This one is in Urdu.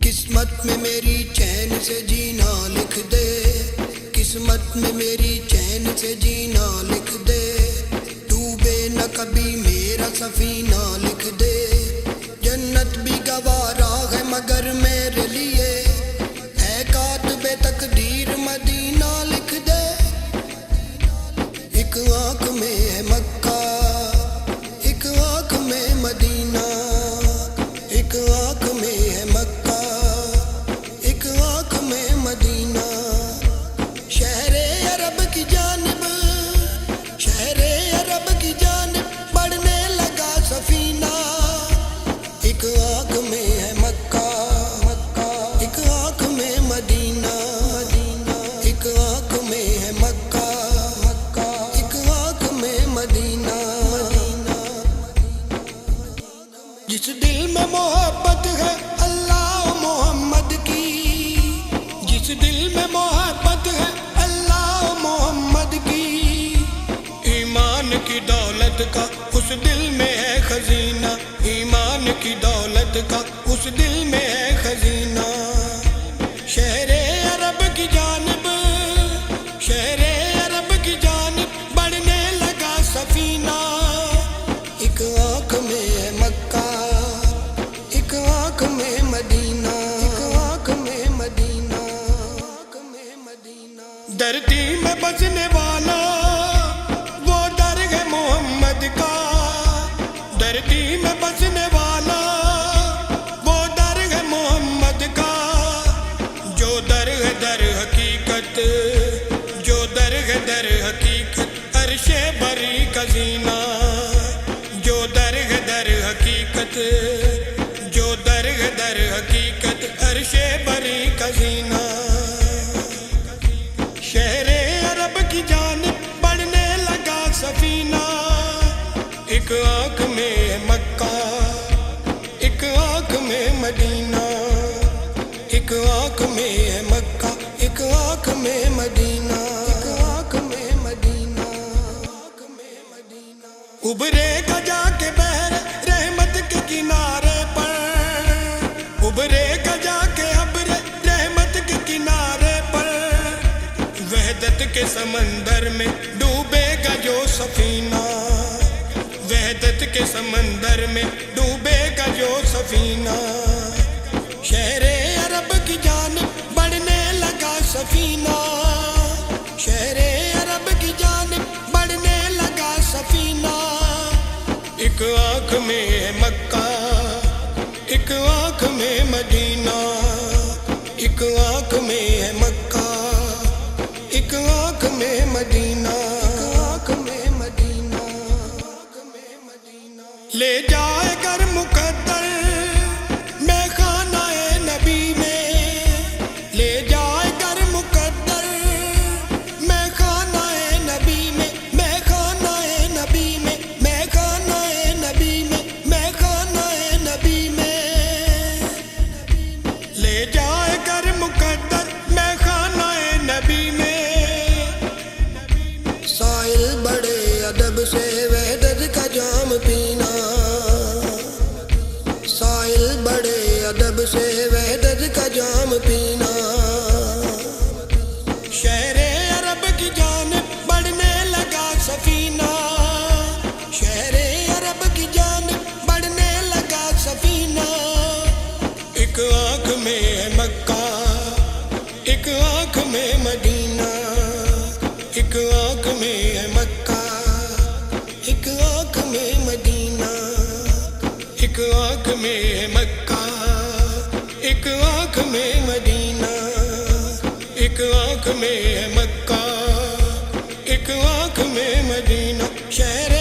قسمت میں میری چین سے جینا لکھ دے، قسمت میں میری چین سے جینا لکھ دے، ڈوبے نہ کبھی میرا سفینہ لکھ دے، جنت بھی گوارا ہے مگر میرے لیے، اے کاتب تقدیر مدینہ لکھ دے، ایک آنکھ میں ہے مکہ ایک آنکھ میں مدینہ، ایک آنکھ میں ہے مکہ ایک آنکھ میں مدینہ، شہر عرب کی جانب شہر عرب کی جانب بڑھنے لگا سفینہ، ایک آنکھ میں ہے مکہ ایک آنکھ میں مدینہ، ایک آنکھ میں ہے مکہ ایک آنکھ میں مدینہ، جس دل میں محبت ہے اللہ و محمد کی، جس دل میں محبت ہے اللہ و محمد کی، ایمان کی دولت کا اس دل میں ہے خزینہ، ایمان کی دولت کا اس دل میں ہے خزینہ، شہر عرب کی جانب شہر عرب کی جانب بڑھنے لگا سفینہ، ایک آنکھ میں ہے مکہ ایک آنکھ میں مدینہ، ایک آنکھ میں مدینہ، دھرتی میں بسنے والا وہ در ہے محمد کا، دھرتی میں بسنے والا وہ در ہے محمد کا، جو در ہے در حقیقت جو در ہے در حقیقت عرش بری کا زینہ، جو در ہے در حقیقت جو در ہے در حقیقت عرش بری کا زینہ، شہر عرب کی جانب بڑھنے لگا سفینہ، ایک آنکھ میں ہے مکہ ایک آنکھ میں مدینہ، ایک آنکھ میں ہے مکہ ایک آنکھ میں مدینہ، ایک آنکھ میں مدینہ، ابھرے گا جا کے بحر رحمت کے کنارے پر، ابھرے گا جا کے ابر رحمت کے کنارے پر، وحدت کے سمندر میں ڈوبے گا جو سفینہ، وحدت کے سمندر میں ڈوبے گا جو سفینہ، شہر عرب کی جانب بڑھنے لگا سفینہ، شہر عرب کی جانب بڑھنے لگا سفینہ، ایک آنکھ میں ہے مکہ ایک آنکھ میں مدینہ، ایک آنکھ میں ہے مکہ ایک آنکھ میں مدینہ، ایک آنکھ میں مدینہ، لے جائے کر مقدر میں خانہ نبی میں، لے جائے کر مقدر میں خانہ نبی میں، میں خانہ نبی میں، میں خانہ نبی میں، میں خانہ نبی میں، لے جائے کر مقدر میں خانہ نبی میں، سائل بڑے ادب سے وحدت کا جام پینا، سائل بڑے ادب سے وحدت کا جام پینا، شہر عرب کی جانب بڑھنے لگا سفینہ، شہر عرب کی جانب بڑھنے لگا سفینہ، ایک آنکھ میں ہے مکہ ایک آنکھ میں مدینہ، ایک آنکھ میں ہے مکہ ایک آنکھ میں مدینہ، ایک آنکھ میں ہے مکہ ایک آنکھ میں مدینہ، ایک آنکھ میں ہے مکہ ایک آنکھ میں مدینہ، شہر